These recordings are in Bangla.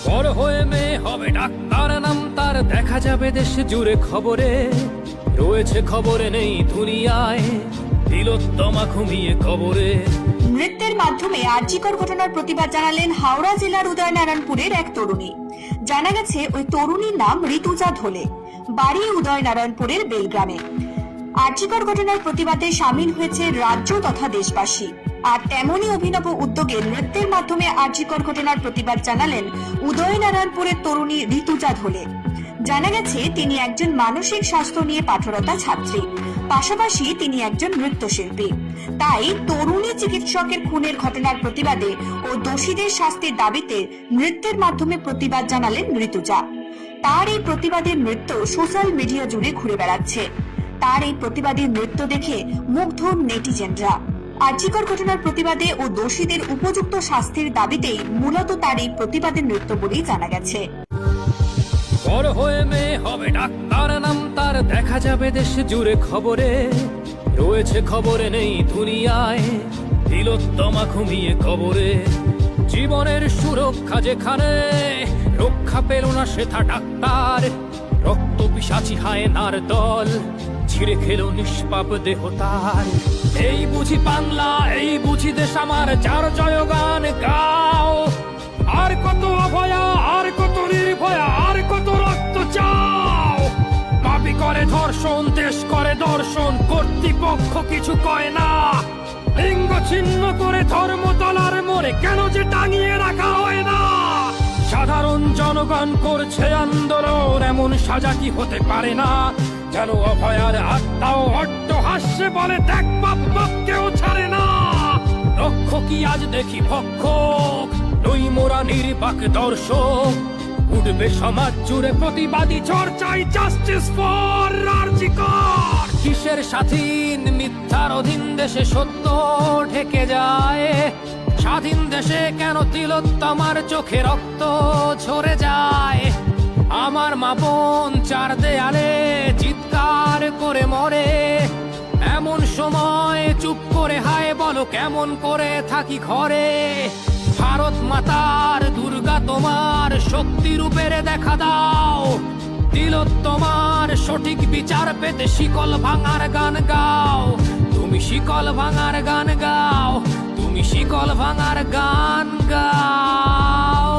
বড় হয়ে মেয়ে হবে ডাক্তার, নাম তার দেখা যাবে দেশ জুড়ে খবরে, রয়েছে খবরে নেই দুনিয়ায়, তিলোত্তমা ঘুমিয়ে কবরে। নৃত্যের মাধ্যমে আরজিকর ঘটনার প্রতিবাদ জানালেন হাওড়া জেলার উদয়নারায়ণপুরের এক তরুণী। জানা গেছে ওই তরুণীর নাম ঋতুজা ধোলে, বাড়ি উদয়নারায়ণপুরের বেলগ্রামে। আরজিকর ঘটনার প্রতিবাদে সামিল হয়েছে রাজ্য তথা দেশবাসী। আর তেমনই অভিনব উদ্যোগে নৃত্যের মাধ্যমে আরজিকর ঘটনার প্রতিবাদ জানালেন উদয়নারায়ণপুরের তরুণী ঋতুজা ধোলে। জানা গেছে তিনি একজন মানসিক স্বাস্থ্য নিয়ে পাঠরতা ছাত্রী, পাশাপাশি তিনি একজন নৃত্যশিল্পী। তাই তরুণী চিকিৎসকের খুনের ঘটনার প্রতিবাদে ও দোষীদের শাস্তির দাবিতে নৃত্যের মাধ্যমে প্রতিবাদ জানালেন ঋতুজা। তার এই প্রতিবাদের নৃত্য সোশ্যাল মিডিয়া জুড়ে ঘুরে বেড়াচ্ছে। তার এই প্রতিবাদী নৃত্য দেখে মুগ্ধ নেটিজেনরা। আরজিকর ঘটনার প্রতিবাদে ও দোষীদের উপযুক্ত শাস্তির দাবিতেই মূলত তার এই প্রতিবাদের নৃত্য বলেই জানা গেছে। বড় হয়ে মেয়ে হবে ডাক্তার, নাম তার দেখা যাবে দেশ জুড়ে খবরে, রয়েছে খবরে নেই দুনিয়ায়, তিলোত্তমা ঘুমিয়ে কবরে। জীবনের সুরক্ষা যেখানে রক্ষা পেল না সেথা ডাক্তার, রক্ত পিশাচি হায়নার দল ছিঁড়ে খেলো নিষ্পাপ দেহ তার। এই বুঝি বাংলা, এই বুঝি দেশ আমার, যার জয়গান গাও। আর কত অভয়া, আর কত নির্ভয়া, আর কত রক্ত চাও। পাপি করে ধর্ষণ, দেশ করে দর্শন, কর্তৃপক্ষ কিছু কয় না। লিঙ্গ ছিন্ন করে ধর্মতলার মোড়ে কেন যে টাঙিয়ে রাখা হয় না। সাধারণ জনগণ করছে আন্দোলন, এমন সাজা কি হতে পারে না। যেন অভয়ার আত্মাও অট্ট হাস্যে বলে দেখ বাপ বাপকেও ছাড়ে না। লক্ষ কি আজ দেখি ভক্ষক, নই মোরা নির্বাক দর্শক। উঠবে সমাজ জুড়ে প্রতিবাদী চর্চাই, জাস্টিস ফর আরজিকর। কিসের স্বাধীন মিথ্যার অধীন দেশে সত্য ঢেকে যায়। স্বাধীন দেশে কেন তিলোত্তমার চোখে রক্ত ঝরে যায়। আমার মা বোন চার দেয়ালে চিৎকার করে মরে, এমন সময় চুপ করে হায় বলো কেমন করে থাকি ঘরে। ভারত মাতার দুর্গা তোমার শক্তি রূপের দেখা দাও। তিলোত্তমার সঠিক বিচার পেতে শিকল ভাঙার গান গাও। তুমি শিকল ভাঙার গান গাও, তুমি শিকল ভাঙার গান গাও।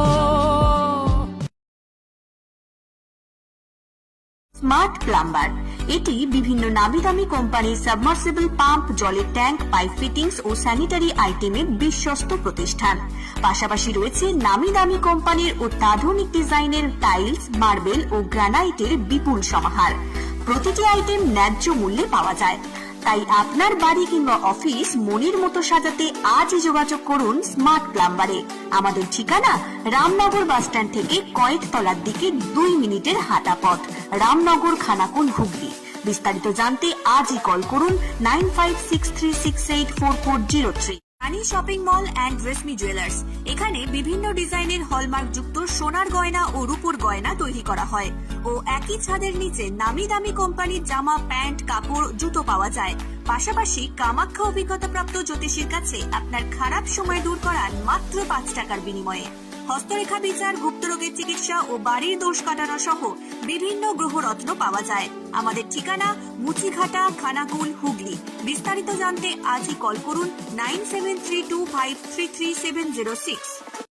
স্মার্ট প্লাম্বার, এটি বিভিন্ন নামি দামি কোম্পানির সাবমার্সিবল পাম্প, জলের ট্যাঙ্ক, পাইপ ফিটিংস ও স্যানিটারি আইটেমের বিশ্বস্ত প্রতিষ্ঠান। পাশাপাশি রয়েছে নামি দামি কোম্পানির অত্যাধুনিক ডিজাইনের টাইলস, মার্বেল ও গ্রানাইটের বিপুল সমাহার। প্রতিটি আইটেম ন্যায্য মূল্যে পাওয়া যায়। তাই আপনার বাড়ি কিংবা অফিস মনের মতো সাজাতে আজই যোগাযোগ করুন স্মার্ট প্লাম্বারে। আমাদের ঠিকানা রামনগর বাসস্ট্যান্ড থেকে কয়েকতলার দিকে 2 মিনিটের হাঁটা পথ, রামনগর, খানাকুল, হুগলি। বিস্তারিত জানতে আজই কল করুন 9563684403। Rani shopping mall and Reshmi jewellers, এখানে বিভিন্ন ডিজাইনের হলমার্ক যুক্ত সোনার গয়না ও রূপোর গয়না তৈরি করা হয় ও একই ছাদের নিচে নামি দামি কোম্পানির জামা, প্যান্ট, কাপড়, জুতো পাওয়া যায়। পাশাপাশি কামাখ্যা অভিজ্ঞতাপ্রাপ্ত জ্যোতিষীর কাছে আপনার খারাপ সময় দূর করান মাত্র 5 টাকার বিনিময়ে। হস্তরেখা বিচার, গুপ্তরোগের চিকিৎসা ও বাড়ির দোষ কাটানো সহ বিভিন্ন গ্রহরত্ন পাওয়া যায়। আমাদের ঠিকানা মুচিঘাটা, খানাকুল, হুগলি। বিস্তারিত জানতে আজই কল করুন 9732533706।